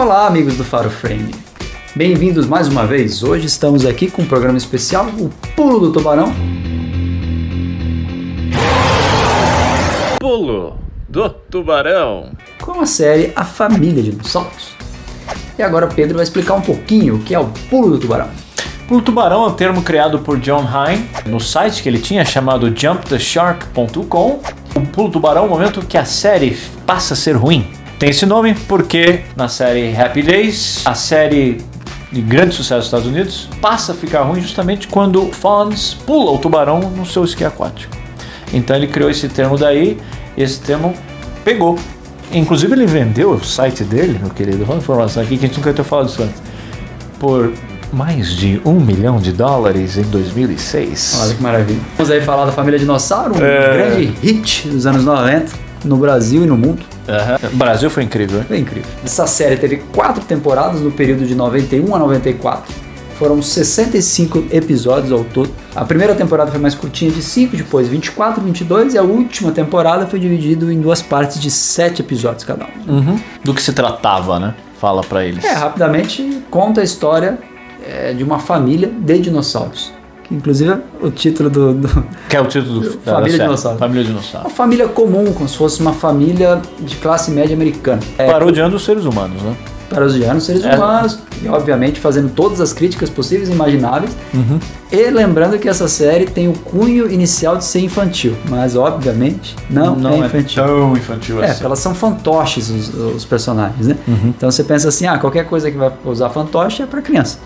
Olá, amigos do Faro Frame. Bem-vindos mais uma vez. Hoje estamos aqui com um programa especial, o Pulo do Tubarão. Pulo do Tubarão. Com a série A Família de Dinossauros. E agora o Pedro vai explicar um pouquinho o que é o Pulo do Tubarão. Pulo do Tubarão é um termo criado por John Hein no site que ele tinha chamado jumptheshark.com. O Pulo do Tubarão é o momento que a série passa a ser ruim. Tem esse nome porque na série Happy Days, a série de grande sucesso nos Estados Unidos, passa a ficar ruim justamente quando Fonz pula o tubarão no seu esqui aquático. Então ele criou esse termo daí, e esse termo pegou. Inclusive ele vendeu o site dele, meu querido, uma informação aqui que a gente nunca tinha falado disso antes, por mais de $1 milhão em 2006. Olha que maravilha. Vamos aí falar da Família Dinossauro, um grande hit dos anos 90 no Brasil e no mundo. O Brasil foi incrível, né? Foi incrível. Essa série teve 4 temporadas no período de 91 a 94. Foram 65 episódios ao todo. A primeira temporada foi mais curtinha, de 5, depois 24, 22, e a última temporada foi dividida em 2 partes de 7 episódios cada um. Do que se tratava, né? Fala pra eles. Rapidamente conta a história de uma família de dinossauros. Que inclusive o título Que é o título do Família Dinossauro. Família Dinossauro. Uma família comum, como se fosse uma família de classe média americana. Parodiando os seres humanos, né? Parodiando os seres humanos, e obviamente fazendo todas as críticas possíveis e imagináveis. E lembrando que essa série tem o cunho inicial de ser infantil, mas obviamente não é infantil. É tão infantil assim. Porque elas são fantoches, os personagens, né? Então você pensa assim, qualquer coisa que vai usar fantoche é para criança.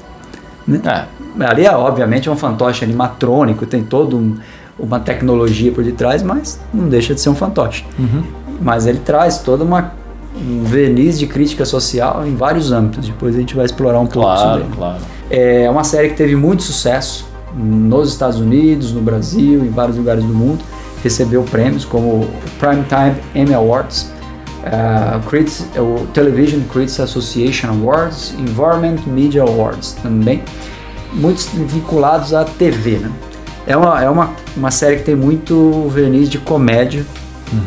Né? Ali, obviamente, é um fantoche animatrônico, tem toda uma tecnologia por detrás, mas não deixa de ser um fantoche. Mas ele traz toda um verniz de crítica social em vários âmbitos. Depois a gente vai explorar um pouco isso daí. Claro. É uma série que teve muito sucesso nos Estados Unidos, no Brasil, em vários lugares do mundo. Recebeu prêmios como o Primetime Emmy Awards, o Television Critics Association Awards, Environment Media Awards também, muitos vinculados à TV, né? É uma série que tem muito verniz de comédia,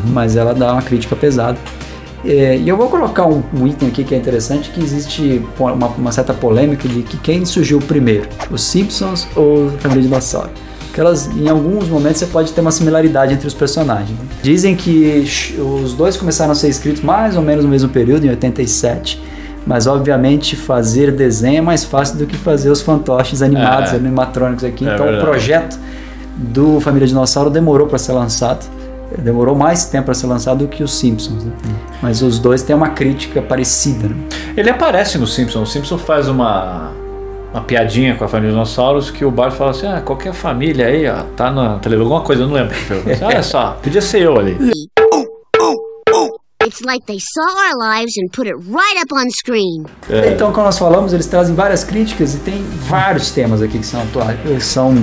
mas ela dá uma crítica pesada. E eu vou colocar um item aqui que é interessante, que existe uma certa polêmica de que quem surgiu primeiro, os Simpsons ou a Família Dinossauro. Em alguns momentos você pode ter uma similaridade entre os personagens. Dizem que os dois começaram a ser escritos mais ou menos no mesmo período, em 87, mas obviamente fazer desenho é mais fácil do que fazer os fantoches animados, animatrônicos aqui. Então verdade. O projeto do Família Dinossauro demorou para ser lançado. Demorou mais tempo para ser lançado do que os Simpsons, né? Mas os dois têm uma crítica parecida, né? Ele aparece no Simpsons. O Simpsons faz uma piadinha com a família dinossauros que o Bart fala assim, qualquer família aí, tá na televisão, alguma coisa, eu não lembro. Olha só, podia ser eu ali. It's like they saw our lives and put it right up on screen. Então, como nós falamos, eles trazem várias críticas e tem vários temas aqui que são atuais, são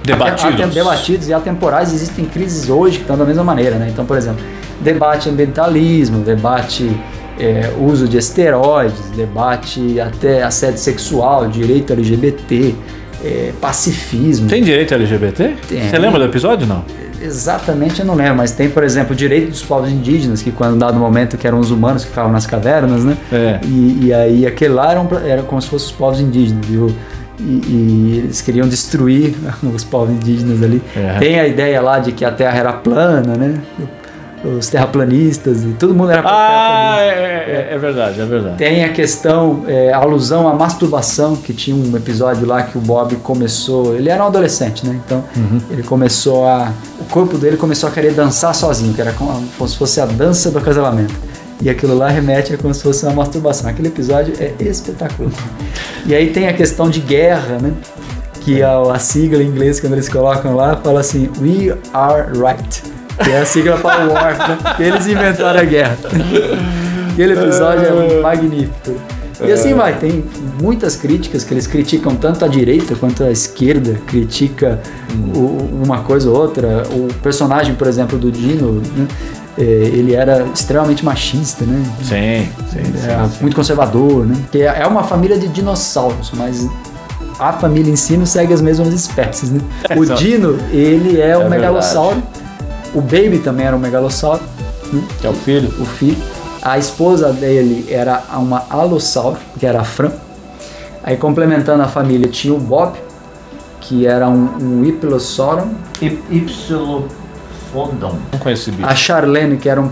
debatidos e atemporais. Existem crises hoje que estão da mesma maneira, né? Então, por exemplo, debate ambientalismo, debate uso de esteroides, debate até assédio sexual, direito LGBT, pacifismo. Tem direito LGBT? Tem. Você lembra do episódio, não? Exatamente, eu não lembro, mas tem, por exemplo, o direito dos povos indígenas, que quando dado momento que eram os humanos que ficavam nas cavernas, né? E aí aquele lá era como se fossem os povos indígenas, viu? E eles queriam destruir os povos indígenas ali. Tem a ideia lá de que a Terra era plana, né? Os terraplanistas, e todo mundo era terraplanista. É verdade. Tem a questão, a alusão à masturbação, que tinha um episódio lá que o Bob começou, ele era um adolescente, né? Então ele começou o corpo dele começou a querer dançar sozinho, que era como se fosse a dança do acasalamento. E aquilo lá remete a como se fosse uma masturbação. Aquele episódio é espetacular. E aí tem a questão de guerra, né? Que a sigla em inglês, quando eles colocam lá, fala assim, We are right. Que é a sigla para o war, né? Que eles inventaram a guerra. Aquele episódio é magnífico. E assim vai, tem muitas críticas que eles criticam tanto a direita quanto a esquerda, critica uma coisa ou outra. O personagem, por exemplo, do Dino, né? Ele era extremamente machista, né? Sim. Muito conservador, né? Que é uma família de dinossauros, mas a família em si não segue as mesmas espécies, né? O Dino, ele é um megalossauro. O Baby também era um megalossauro, né? Que é o filho. A esposa dele era uma Allosaur, que era a Fran. Aí complementando a família tinha o Bob, que era um Hypsilosauron. Ipsilofondon. Não conheço esse bicho. A Charlene, que era um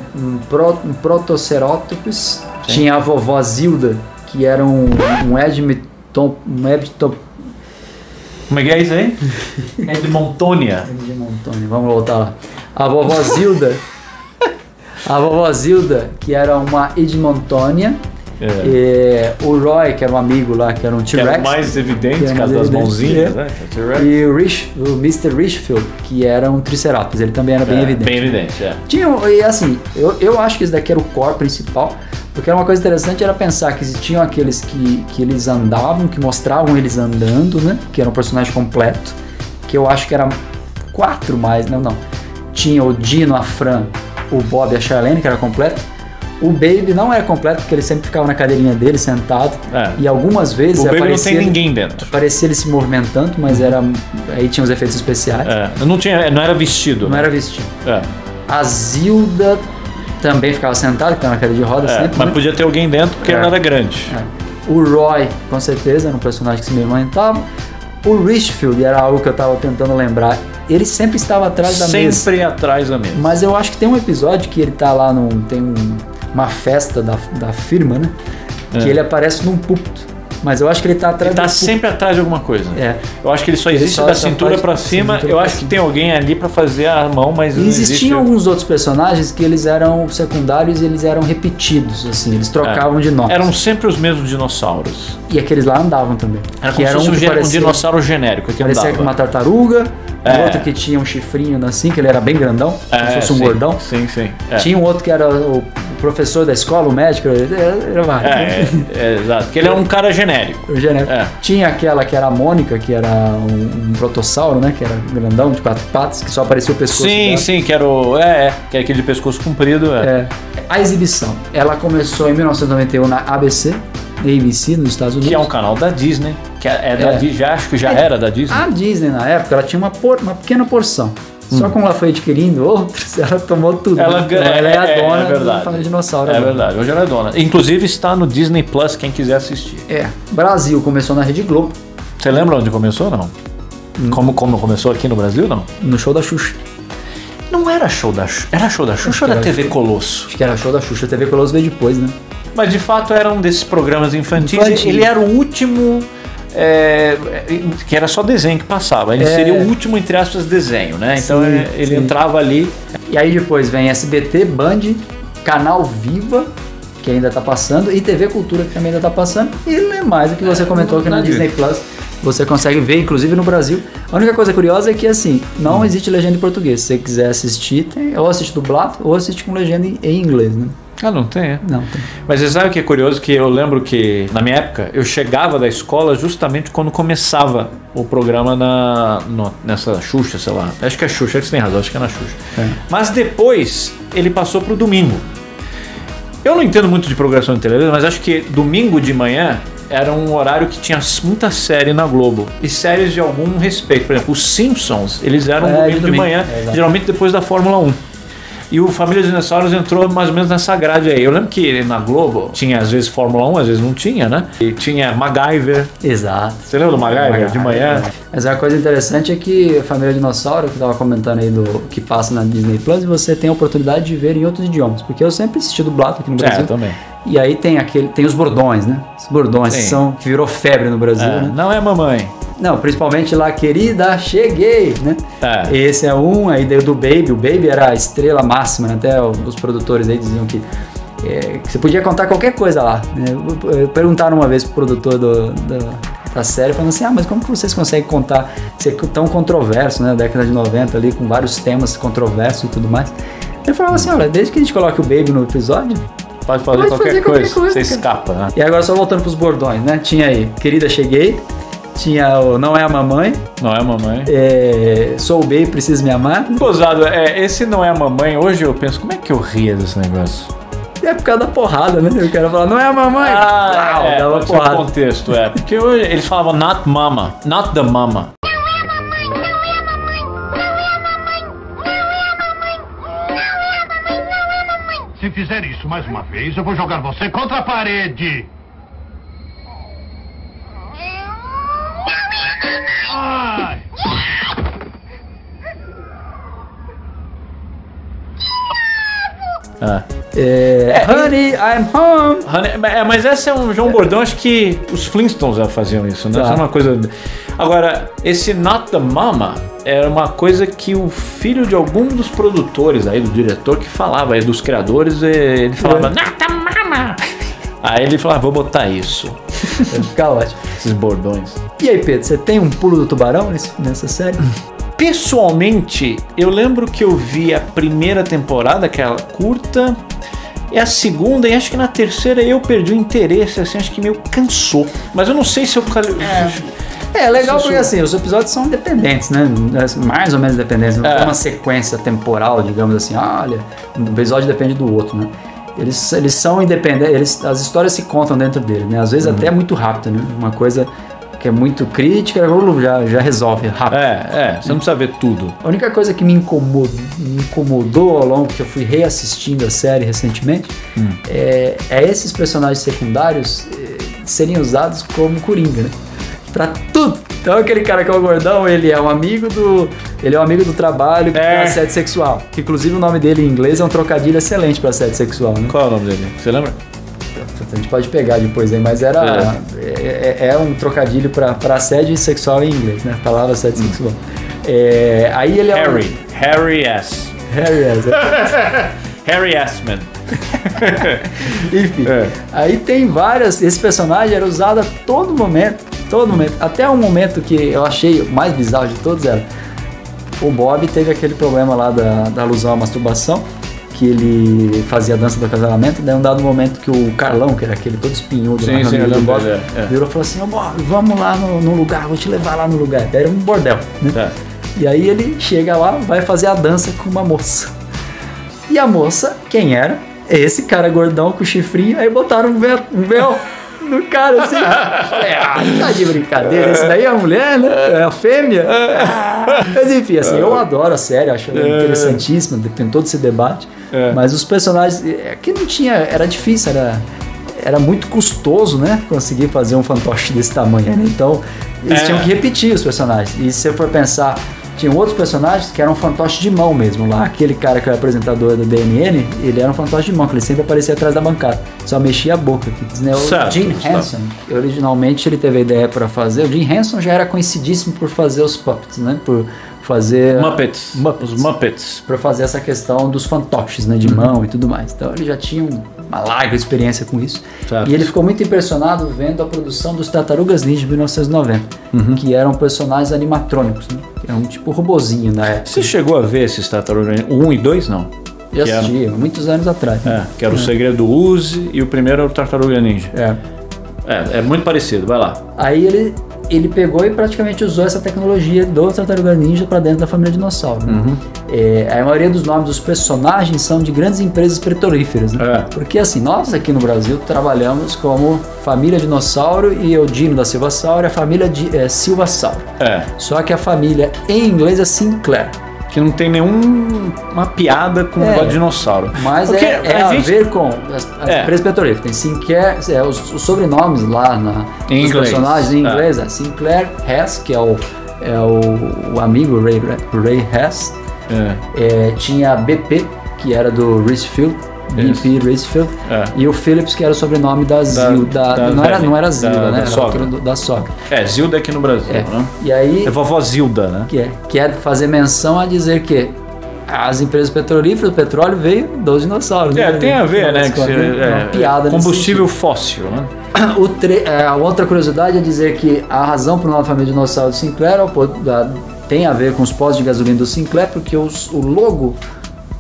Protoceratops. Tinha a vovó Zilda, que era um Edmonton. Como é que é isso aí? Edmontonia. Vamos voltar lá. A vovó Zilda. A vovó Zilda, que era uma Edmontonia. O Roy, que era um amigo lá, que era um T-Rex. Que era mais evidente, por causa das mãozinhas, né? E o Mr. Richfield, que era um Triceratops. Ele também era bem evidente. Bem evidente, Tinha, e assim, eu acho que esse daqui era o core principal, porque era uma coisa interessante, era pensar que existiam aqueles que eles andavam, que mostravam eles andando, né? Que era um personagem completo, que eu acho que era 4 mais, não. Tinha o Dino, a Fran, o Bob e a Charlene, que era completo. O Baby não era completo, porque ele sempre ficava na cadeirinha dele, sentado. E algumas vezes o Baby não tem ninguém dentro. Parecia ele se movimentando, mas era... Aí tinha os efeitos especiais. Não era vestido. Não era vestido. A Zilda também ficava sentada, que estava na cadeira de roda sempre. Mas podia ter alguém dentro, porque ela era grande. O Roy, com certeza, era um personagem que se movimentava. O Richfield era algo que eu estava tentando lembrar. Ele sempre estava atrás da mesa. Sempre atrás da mesa. Mas eu acho que tem um episódio que ele tá lá uma festa da firma, né? Que ele aparece num púlpito. Mas eu acho que ele tá atrás. Ele tá sempre atrás de alguma coisa. Eu acho que ele só existe da cintura pra cima. Eu acho que tem alguém ali pra fazer a mão, mas não existe. Existiam alguns outros personagens que eles eram secundários e eles eram repetidos, assim. Eles trocavam de nomes. Eram sempre os mesmos dinossauros. E aqueles lá andavam também. Era como se fosse um dinossauro genérico que parecia com uma tartaruga. Um outro que tinha um chifrinho assim, que ele era bem grandão, como se fosse um gordão. Sim. Tinha um outro que era o professor da escola, o médico, era vários. Exato, que ele era um cara genérico. Tinha aquela que era a Mônica, que era um protossauro, né? Que era grandão, de 4 patas, que só aparecia o pescoço dela. Sim, que era que era aquele de pescoço comprido. A exibição, ela começou em 1991 na ABC nos Estados Unidos. Que é um canal da Disney. Que é da Disney, acho que já era da Disney. A Disney, na época, ela tinha uma pequena porção. Só como ela foi adquirindo outros, ela tomou tudo. Ela é a dona da família dinossauro. É verdade, hoje ela é dona. Inclusive está no Disney Plus, quem quiser assistir. Brasil começou na Rede Globo. Você lembra onde começou, não? Como começou aqui no Brasil, não? No show da Xuxa. Não era show da Xuxa. Era show da Xuxa ou era TV Colosso? Acho que era show da Xuxa. A TV Colosso veio depois, né? Mas de fato era um desses programas infantis. Ele era o último... que era só desenho que passava. Ele seria o último, entre aspas, desenho, né? Então ele entrava ali. E aí depois vem SBT, Band, Canal Viva, que ainda tá passando, e TV Cultura, que também ainda tá passando. E mais o que você comentou aqui na Disney Plus. Você consegue ver, inclusive no Brasil. A única coisa curiosa é que, assim, não existe legenda em português. Se você quiser assistir, ou assiste dublado, ou assiste com legenda em inglês, né? Não tem, Não tem. Mas você sabe o que é curioso? Que eu lembro que, na minha época, eu chegava da escola justamente quando começava o programa nessa Xuxa, sei lá. Acho que é Xuxa, você tem razão, acho que é na Xuxa. Mas depois, ele passou pro domingo. Eu não entendo muito de programação de televisão, mas acho que domingo de manhã era um horário que tinha muita série na Globo. E séries de algum respeito. Por exemplo, os Simpsons, eles eram domingo de manhã, geralmente depois da Fórmula 1. E o Família Dinossauros entrou mais ou menos nessa grade aí. Eu lembro que na Globo tinha às vezes Fórmula 1, às vezes não tinha, né? E tinha MacGyver. Exato. Você lembra do MacGyver de manhã? Mas a coisa interessante é que a Família Dinossauro, que eu tava comentando aí que passa na Disney Plus, você tem a oportunidade de ver em outros idiomas. Porque eu sempre assisti dublado aqui no Brasil. Também. E aí tem os bordões, né? Os bordões que virou febre no Brasil, né? Não é mamãe. Não, principalmente lá, querida, cheguei, né? Esse é um, aí do Baby. O Baby era a estrela máxima, né? Até os produtores aí diziam que você podia contar qualquer coisa lá, né? Perguntaram uma vez pro produtor da série, falando assim, mas como que vocês conseguem contar isso é tão controverso, né? Década de 90 ali, com vários temas controversos e tudo mais. Ele falava assim, olha, desde que a gente coloque o Baby no episódio, pode fazer qualquer coisa, você escapa, né? E agora só voltando pros bordões, né? Tinha aí, querida, cheguei. Tinha o Não é a Mamãe. Não é a Mamãe. Sou o Baby, preciso me amar. Gozado, esse Não é a Mamãe, hoje eu penso, como é que eu ria desse negócio? É por causa da porrada, né? Eu quero falar, não é a mamãe. Dava porrada. Contexto, Porque hoje eles falavam not mama, not the mama. Se fizer isso mais uma vez, eu vou jogar você contra a parede. Ai. Honey, I'm home. Mas esse é um João Bordão, acho que os Flintstones já faziam isso, né? Tá. Isso é uma coisa... Agora, esse Not the Mama era uma coisa que o filho de algum dos produtores aí, do diretor, que falava aí, dos criadores, ele falava Not the Mama. Aí ele falava, vou botar isso. Vai ficar ótimo. Esses bordões. E aí, Pedro, você tem um pulo do tubarão nessa série? Pessoalmente, eu lembro que eu vi a primeira temporada, aquela curta, e a segunda, e acho que na terceira eu perdi o interesse, assim, acho que meio cansou. Mas eu não sei se eu... É legal porque assim, os episódios são independentes, né? Mais ou menos independentes, não tem uma sequência temporal, digamos assim, olha, um episódio depende do outro, né? Eles são independentes, as histórias se contam dentro dele, né? Às vezes até é muito rápido, né? Uma coisa que é muito crítica, já resolve rápido. Você não precisa ver tudo. A única coisa que me incomodou ao longo que eu fui reassistindo a série recentemente é esses personagens secundários serem usados como coringa, né? Pra tudo. Então aquele cara que é o gordão, ele é um amigo do trabalho pra assédio sexual. Que inclusive o nome dele em inglês é um trocadilho excelente pra assédio sexual, né? Qual é o nome dele? Você lembra? A gente pode pegar depois aí, mas é um trocadilho pra assédio sexual em inglês, né? A palavra assédio sexual. Aí ele é Harry S. Harry S-Man. Enfim, aí tem várias. Esse personagem era usado a todo momento. Até um momento que eu achei o mais bizarro de todos era o Bob teve aquele problema lá da alusão à masturbação, que ele fazia a dança do acasalamento. Daí um dado momento que o Carlão, que era aquele todo espinhudo lá do Bob, virou e falou assim: ô Bob, vamos lá no lugar, vou te levar lá no lugar. Daí era um bordel, né? E aí ele chega lá, vai fazer a dança com uma moça. E a moça, quem era? É esse cara gordão com chifrinho. Aí botaram um véu no cara assim. Falei, tá de brincadeira, esse daí é a mulher, né? É a fêmea. Mas enfim, assim, eu adoro a série, acho interessantíssima, tem todo esse debate. Mas os personagens, que não tinha, era difícil, era muito custoso, né? Conseguir fazer um fantoche desse tamanho, né? Então, eles tinham que repetir os personagens. E se você for pensar, tinham outros personagens que eram fantoches de mão mesmo lá. Aquele cara que era apresentador do DNN, ele era um fantoche de mão, que ele sempre aparecia atrás da bancada. Só mexia a boca. Né? O Jim Henson, originalmente ele teve a ideia para fazer. O Jim Henson já era conhecidíssimo por fazer os puppets, né? Por fazer... Os Muppets. Para fazer essa questão dos fantoches, né? De mão e tudo mais. Então ele já tinha uma larga experiência com isso. Certo. E ele ficou muito impressionado vendo a produção dos Tartarugas Ninja de 1990, que eram personagens animatrônicos, né? É um tipo robozinho na época. Você chegou a ver esses Tartarugas? O 1 e 2, não? Eu assisti, muitos anos atrás. Né? Que era o Segredo do Uzi e o primeiro era o Tartaruga Ninja. É muito parecido, vai lá. Aí ele pegou e praticamente usou essa tecnologia do Tartaruga Ninja para dentro da família dinossauro. Né? A maioria dos nomes dos personagens são de grandes empresas petrolíferas. Né? Porque assim, nós aqui no Brasil trabalhamos como família dinossauro e Eudino da Silva Sauro é a família Silva Sauro. Só que a família em inglês é Sinclair. Que não tem nenhuma piada com o negócio de dinossauro. Mas a ver com as empresas petrolíferas. Tem Sinclair, os sobrenomes lá dos personagens em inglês é Sinclair Hess, que é o amigo Ray Hess. Tinha BP, que era do Reesefield, BP Reesefield, e o Phillips, que era o sobrenome da Zilda. Não era Zilda, né? Era da sogra. Zilda aqui no Brasil, né? E aí, é vovó Zilda, né? Que é fazer menção a dizer que as empresas petrolíferas, o petróleo veio dos dinossauros. Tem a ver, né? Uma piada combustível fóssil, né? A outra curiosidade é dizer que a razão para o nome da família dinossauro Sinclair tem a ver com os postos de gasolina do Sinclair, porque o logo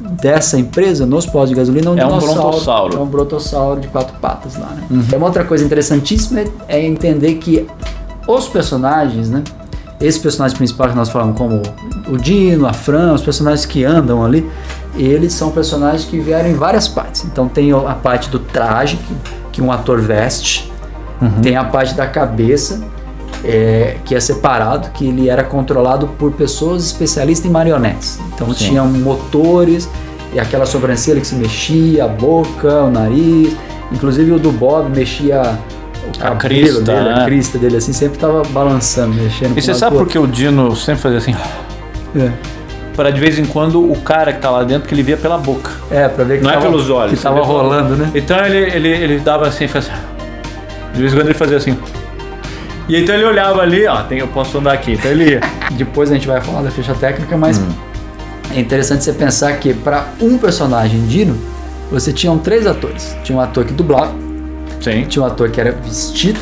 dessa empresa nos postos de gasolina é um brontossauro. É um brontossauro de 4 patas lá, né? Uma outra coisa interessantíssima é entender que os personagens, né? Esses personagens principais que nós falamos, como o Dino, a Fran, os personagens que andam ali, eles são personagens que vieram em várias partes. Então tem a parte do traje que um ator veste, tem a parte da cabeça, que é separado, que ele era controlado por pessoas especialistas em marionetes. Então tinham motores e aquela sobrancelha que se mexia, a boca, o nariz, inclusive o do Bob mexia o cabelo crista, dele, né? A crista dele assim, sempre tava balançando, mexendo. E você sabe por que o Dino sempre fazia assim? Para de vez em quando o cara que tá lá dentro, que ele via pela boca. Pra ver que não tava, é pelos olhos. que tava rolando, né? Então ele dava assim, fazia, de vez em quando ele fazia assim. E então ele olhava ali, ó, eu posso andar aqui. Então ele ia. Depois a gente vai falar da ficha técnica, mas é interessante você pensar que para um personagem Dino, você tinha 3 atores. Tinha um ator que dublava, Sim. tinha um ator que era vestido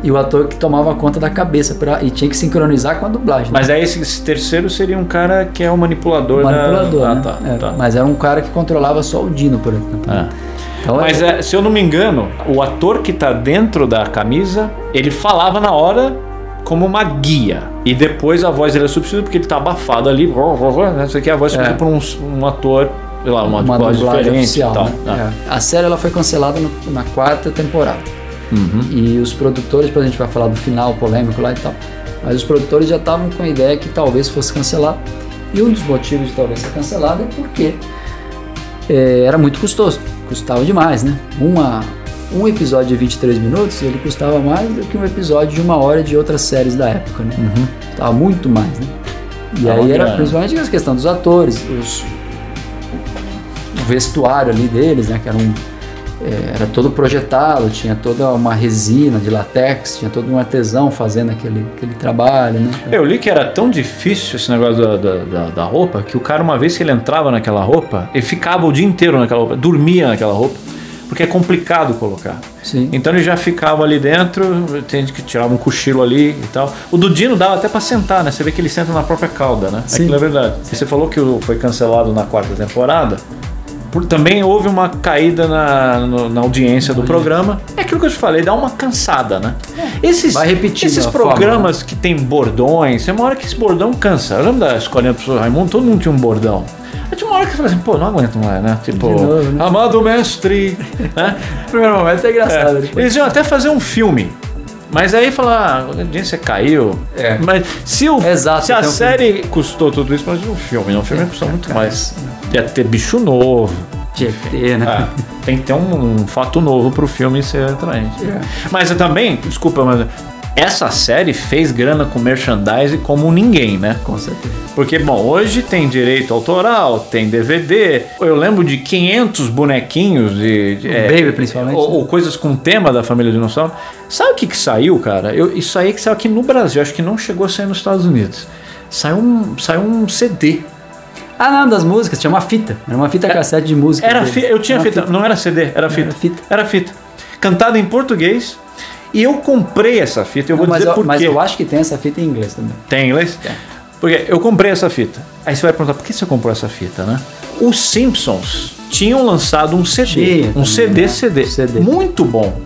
e o ator que tomava conta da cabeça e tinha que sincronizar com a dublagem. Mas aí esse terceiro seria um cara que é o manipulador. Né? Tá. Mas era um cara que controlava só o Dino, por exemplo. Então, mas se eu não me engano, o ator que tá dentro da camisa, ele falava na hora como uma guia. E depois a voz dele é substituída porque ele tá abafado ali. Isso aqui é a voz substituída por um ator, sei lá, uma voz diferente oficial, e tal. Né? A série ela foi cancelada na 4ª temporada. E os produtores, depois a gente vai falar do final polêmico lá e tal, mas os produtores já estavam com a ideia que talvez fosse cancelado. E um dos motivos de talvez ser cancelado é porque era muito custoso. Custava demais, né? Um episódio de 23 minutos, ele custava mais do que um episódio de 1 hora de outras séries da época, né? Custava muito mais, né? E aí era principalmente a questão dos atores, o vestuário ali deles, né? Que era todo projetado, tinha toda uma resina de latex, tinha todo um artesão fazendo aquele trabalho, né? Eu li que era tão difícil esse negócio da roupa, que o cara, uma vez que ele entrava naquela roupa, ele ficava o dia inteiro naquela roupa, dormia naquela roupa, porque é complicado colocar. Sim. Então ele já ficava ali dentro, tem que tirar um cochilo ali e tal. O do Dino dava até pra sentar, né? Você vê que ele senta na própria cauda, né? Sim. Aquilo é verdade. E você falou que foi cancelado na 4ª temporada. Também houve uma caída na audiência do programa. É aquilo que eu te falei, dá uma cansada, né? Vai repetindo esses programas que tem bordões, tem uma hora que esse bordão cansa. Eu lembro da escolinha do professor Raimundo, todo mundo tinha um bordão. Aí tinha uma hora que você fala assim, pô, não aguento mais, né? Tipo, novo, né? Amado mestre, né? No primeiro momento é engraçado. Eles iam até fazer um filme. Mas aí falar, a audiência caiu. Mas se a série custou tudo isso, mas um filme, não. O filme custou muito mais. Ia ter bicho novo. Tinha que ter, né? Tem que ter um fato novo pro filme ser atraente. Mas eu também, desculpa, mas essa série fez grana com merchandising como ninguém, né? Com certeza. Porque, bom, hoje tem direito autoral, tem DVD. Eu lembro de 500 bonequinhos Baby, principalmente. Ou coisas com tema da família dinossauro. Sabe o que saiu, cara? Isso aí que saiu aqui no Brasil. Acho que não chegou a sair nos Estados Unidos. Saiu um CD. Não, das músicas. Tinha uma fita. Era uma fita cassete de música. Eu tinha fita. Não era CD, era fita. Era fita. Cantada em português. E eu comprei essa fita, dizer por quê. Mas eu acho que tem essa fita em inglês também. Tem em inglês? Tem. Porque eu comprei essa fita. Aí você vai perguntar, por que você comprou essa fita, né? Os Simpsons tinham lançado um CD. CD. Muito bom.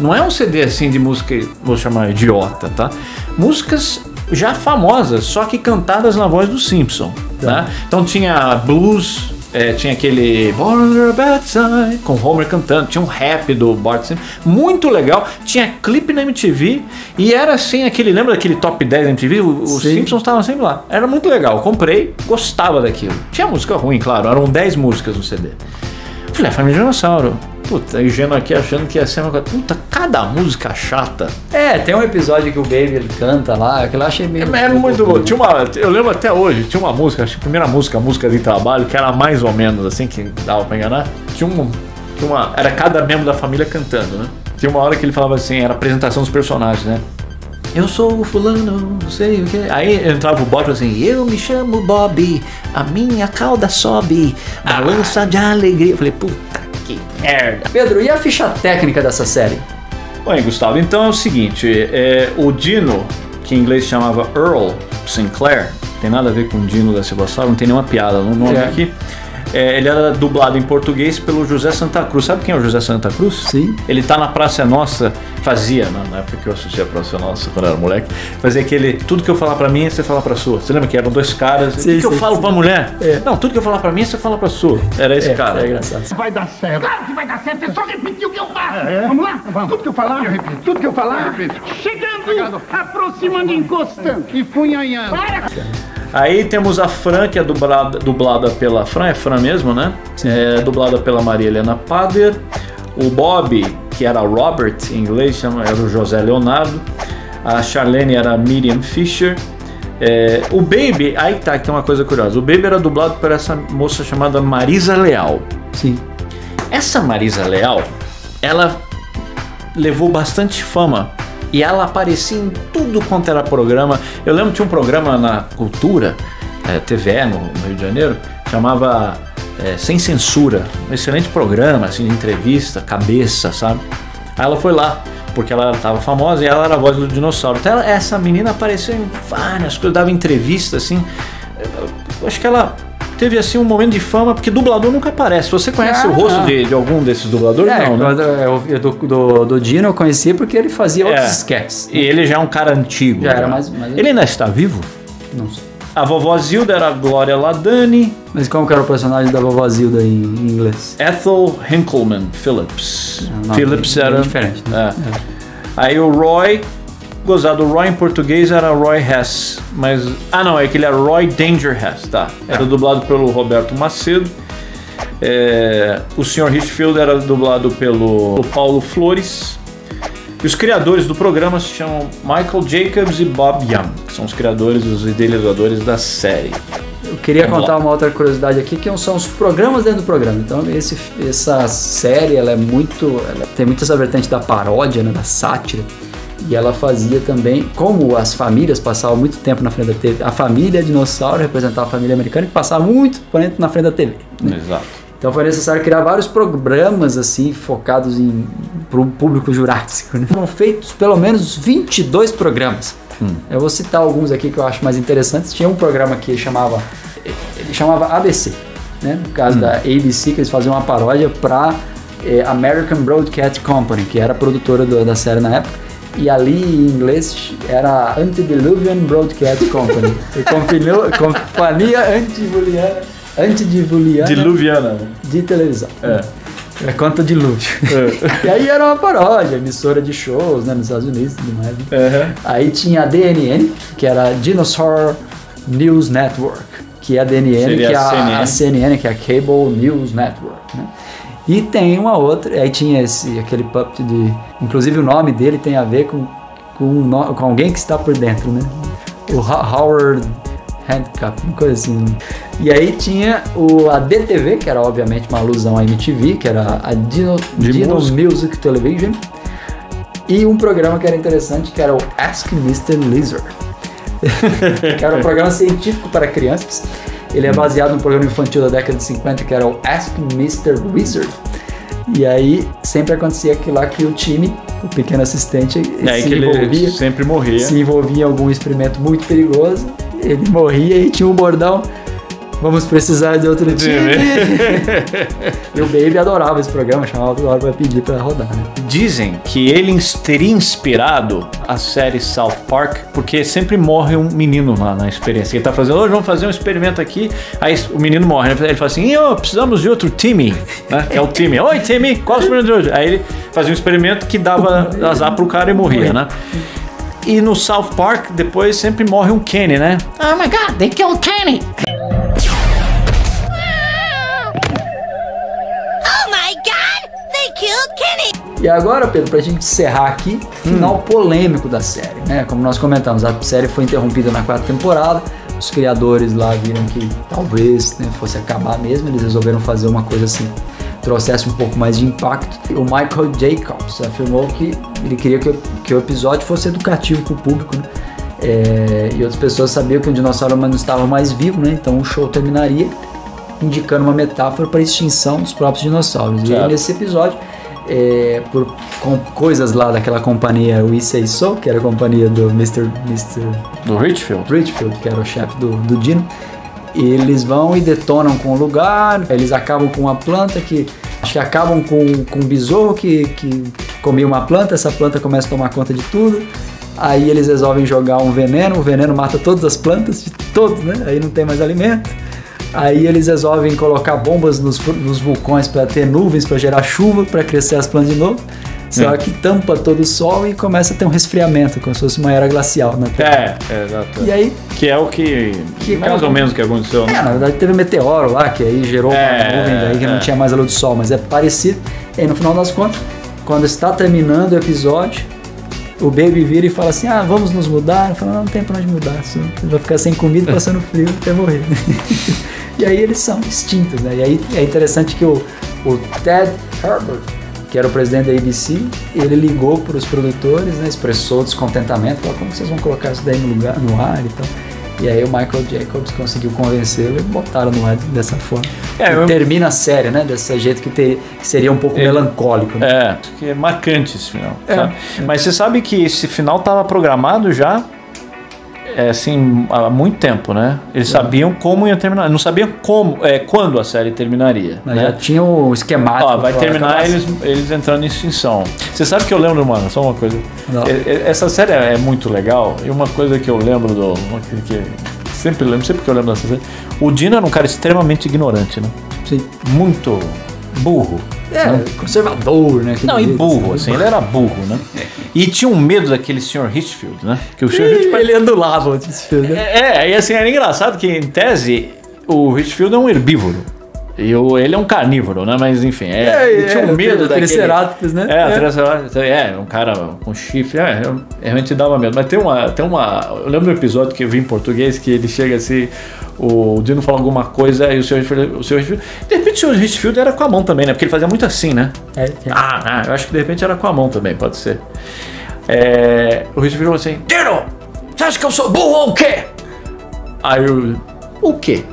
Não é um CD assim de música, vou chamar idiota, tá? Músicas já famosas, só que cantadas na voz do Simpson. Né? Então tinha blues... tinha aquele Born Under a Bad Side com Homer cantando, tinha um rap do Bart Simpson, muito legal, tinha clipe na MTV e era assim, lembra daquele top 10 da MTV? Os Simpsons estavam sempre lá, era muito legal, comprei, gostava daquilo, tinha música ruim, claro, eram 10 músicas no CD. Falei, Família Dinossauro. Puta, e o Geno aqui achando que ia ser uma coisa. Puta, cada música chata. Tem um episódio que o Baby ele canta lá, que eu achei meio. Era muito bom. Eu lembro até hoje, tinha uma música, acho que a primeira música de trabalho, que era mais ou menos assim, que dava pra enganar. Era cada membro da família cantando, né? Tinha uma hora que ele falava assim, era a apresentação dos personagens, né? Eu sou o fulano, não sei o que. Aí entrava o Bob assim, eu me chamo Bob, a minha cauda sobe, balança de alegria. Eu falei, puta que merda. Pedro, e a ficha técnica dessa série? Bom, Gustavo, então é o seguinte, o Dino, que em inglês chamava Earl Sinclair, tem nada a ver com o Dino da Silva Salvo, não tem nenhuma piada no nome aqui. Ele era dublado em português pelo José Santa Cruz. Sabe quem é o José Santa Cruz? Sim. Ele tá na Praça Nossa, fazia, na época que eu assistia a Praça Nossa, quando eu era moleque, fazia aquele, tudo que eu falar pra mim, você fala pra sua. Você lembra que eram 2 caras? Tudo que eu falo pra mulher? Não, tudo que eu falar pra mim, você fala pra sua. Era esse cara. É engraçado. Vai dar certo. Claro que vai dar certo, é só repetir o que eu faço. Vamos lá? Vamos. Tudo que eu falar, eu repito. Tudo que eu falar, eu repito. Chegando, aproximando e encostando. E funhanhando. Para! Aí temos a Fran, que é dublada pela Fran, é Fran mesmo, né? É dublada pela Maria Helena Pader. O Bob, que era Robert em inglês, era o José Leonardo. A Charlene era a Miriam Fisher. O Baby, aí tá, que tem uma coisa curiosa. O Baby era dublado por essa moça chamada Marisa Leal. Sim. Essa Marisa Leal, ela levou bastante fama. E ela aparecia em tudo quanto era programa. Eu lembro que tinha um programa na Cultura, TVE, no Rio de Janeiro, chamava Sem Censura. Um excelente programa, assim, de entrevista, cabeça, sabe? Aí ela foi lá, porque ela estava famosa e ela era a voz do dinossauro. Então essa menina apareceu em várias coisas, dava entrevista, assim. Eu acho que ela teve assim um momento de fama, porque dublador nunca aparece. Você conhece o rosto de algum desses dubladores? Não, né? Do Dino eu conhecia porque ele fazia outros sketches. E ele já é um cara antigo. Já era mais ele ainda está vivo? Não sei. A vovó Zilda era a Glória Ladani. Mas como que era o personagem da vovó Zilda em inglês? Ethel Hinkleman Phillips. Phillips era diferente, né? Aí o Roy, gozado, o Roy em português era Roy Hess, mas não, é que ele era Roy Danger Hess, tá? Era dublado pelo Roberto Macedo. O Sr. Richfield era dublado pelo Paulo Flores. E os criadores do programa se chamam Michael Jacobs e Bob Young, que são os criadores, os idealizadores da série. Eu queria contar uma outra curiosidade aqui, que são os programas dentro do programa. Então essa série, ela tem muito essa vertente da paródia, né, da sátira. E ela fazia também, como as famílias passavam muito tempo na frente da TV, a família dinossauro representava a família americana, que passava muito tempo na frente da TV. Né? Exato. Então foi necessário criar vários programas assim, focados para o público jurássico. Né? Foram feitos pelo menos 22 programas. Eu vou citar alguns aqui que eu acho mais interessantes. Tinha um programa que ele chamava ABC, né? No caso da ABC, que eles faziam uma paródia para American Broadcast Company, que era a produtora da série na época. E ali em inglês era Antediluvian Broadcast Company. Companhia Antediluviana de televisão. É conta dilúvio. E aí era uma paródia, emissora de shows, né, nos Estados Unidos e tudo mais. Né? Aí tinha a DNN, que era Dinosaur News Network, que é a DNN, que é a CNN, que é a Cable News Network. Né? E tem uma outra, aí tinha aquele puppet inclusive o nome dele tem a ver com alguém que está por dentro, né? O Howard Handcuff, uma coisa assim. E aí tinha a DTV, que era obviamente uma alusão à MTV, que era a Dino Music Television. E um programa que era interessante, que era o Ask Mr. Lizard. Que era um programa científico para crianças. Ele é baseado num programa infantil da década de 50, que era o Ask Mr. Wizard. E aí sempre acontecia aquilo lá que o time, o pequeno assistente, sempre morria. Se envolvia em algum experimento muito perigoso, ele morria e tinha um bordão: vamos precisar de outro time. E o Baby adorava esse programa, chamava toda hora para pedir para rodar. Né? Dizem que ele teria inspirado a série South Park, porque sempre morre um menino lá na experiência. Ele tá fazendo, hoje vamos fazer um experimento aqui, aí o menino morre, né? Ele fala assim, precisamos de outro time, né? É o time. Oi, time, qual é o experimento de hoje? Aí ele fazia um experimento que dava azar pro cara e morria, né? E no South Park, depois sempre morre um Kenny, né? Oh my God, they killed Kenny! Oh my God, they killed Kenny! E agora, Pedro, pra gente encerrar aqui, final polêmico da série, né? Como nós comentamos, a série foi interrompida na 4ª temporada, os criadores lá viram que talvez, né, fosse acabar mesmo, eles resolveram fazer uma coisa assim, trouxesse um pouco mais de impacto. O Michael Jacobs afirmou que ele queria que o episódio fosse educativo para o público, né? E outras pessoas sabiam que o dinossauro não estava mais vivo, né? Então o show terminaria indicando uma metáfora para a extinção dos próprios dinossauros. Certo. E aí, nesse episódio, com coisas lá daquela companhia We Say So, que era a companhia do do Richfield, que era o chefe do Dino. Eles vão e detonam com o lugar, eles acabam com uma planta acho que acabam com um besouro que comia uma planta, essa planta começa a tomar conta de tudo, aí eles resolvem jogar o veneno mata todas as plantas, né? Aí não tem mais alimento, aí eles resolvem colocar bombas nos vulcões para ter nuvens, para gerar chuva, para crescer as plantas de novo, Só que tampa todo o sol e começa a ter um resfriamento, como se fosse uma era glacial na Terra. Exato. E aí... Que é o que mais ou menos que aconteceu, né? Na verdade teve um meteoro lá, que aí gerou uma nuvem daí que não tinha mais a luz do sol, mas é parecido. E aí, no final das contas, quando está terminando o episódio, o Baby vira e fala assim, vamos nos mudar. Ele fala, não tem pra onde mudar, você vai ficar sem comida, passando frio até morrer. E aí eles são extintos, né? E aí é interessante que o Ted Herbert, que era o presidente da ABC, ele ligou para os produtores, né, expressou descontentamento, falou, como vocês vão colocar isso daí no ar e tal. E aí o Michael Jacobs conseguiu convencê-lo e botaram no ar dessa forma. Termina a série, né? Desse jeito que seria um pouco melancólico. Né? Que é marcante esse final. Sabe? Mas você sabe que esse final estava programado já assim, há muito tempo, né? Eles sabiam como ia terminar. Não sabiam quando a série terminaria. Mas né? já tinha o esquemático. Vai terminar eles entrando em extinção. Você sabe que eu lembro, mano, só uma coisa. Essa série é muito legal. E uma coisa que eu lembro sempre que eu lembro dessa série. O Dino era um cara extremamente ignorante, né? Sim. Muito burro. Conservador, né? Não, e burro, assim, ele era burro, né? E tinha um medo daquele Sr. Hitchfield, né? Que o Sr. Hitchfield... Ele andulava o Hitchfield, né? E assim, era engraçado que, em tese, o Hitchfield é um herbívoro. E ele é um carnívoro, né? Mas, enfim, ele tinha um medo daquele... Triceratops, né? Triceratops, um cara com chifre, realmente dava medo. Mas tem uma... Eu lembro do episódio que eu vi em português, que ele chega assim... O Dino fala alguma coisa e o Sr. Hitchfield... De repente o Sr. Hitchfield era com a mão também, né? Porque ele fazia muito assim, né? Eu acho que de repente era com a mão também, pode ser. O Hitchfield falou assim: Dino, você acha que eu sou burro ou o quê? Aí o quê?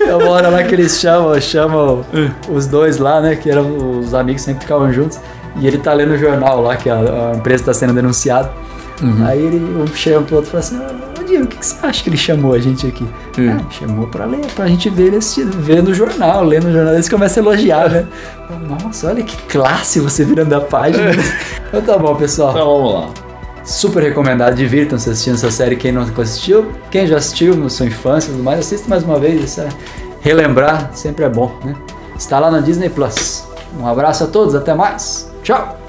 É uma hora lá que eles chamam os dois lá, né? Que eram os amigos que sempre ficavam juntos. E ele tá lendo o jornal lá, que a empresa tá sendo denunciada. Aí um chama pro outro e fala assim: Dino, o que você acha que ele chamou a gente aqui? Chamou pra ler, pra gente ver no jornal, lendo no jornal, eles começam a elogiar, né? Nossa, olha que classe você virando a página. Então tá bom, pessoal. Então vamos lá. Super recomendado, divirtam-se assistindo essa série, quem não assistiu, quem já assistiu na sua infância e tudo mais, assista mais uma vez, relembrar sempre é bom, né? Está lá na Disney Plus. Um abraço a todos, até mais. Tchau!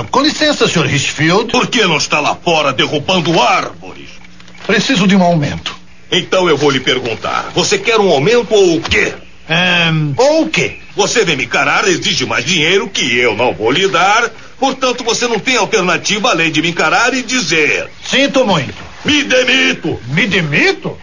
Com licença, Sr. Hitchfield. Por que não está lá fora derrubando árvores? Preciso de um aumento. Então eu vou lhe perguntar, você quer um aumento ou o quê? Ou o quê? Você vem me encarar, exige mais dinheiro que eu não vou lhe dar, portanto você não tem alternativa além de me encarar e dizer: sinto muito. Me demito! Me demito?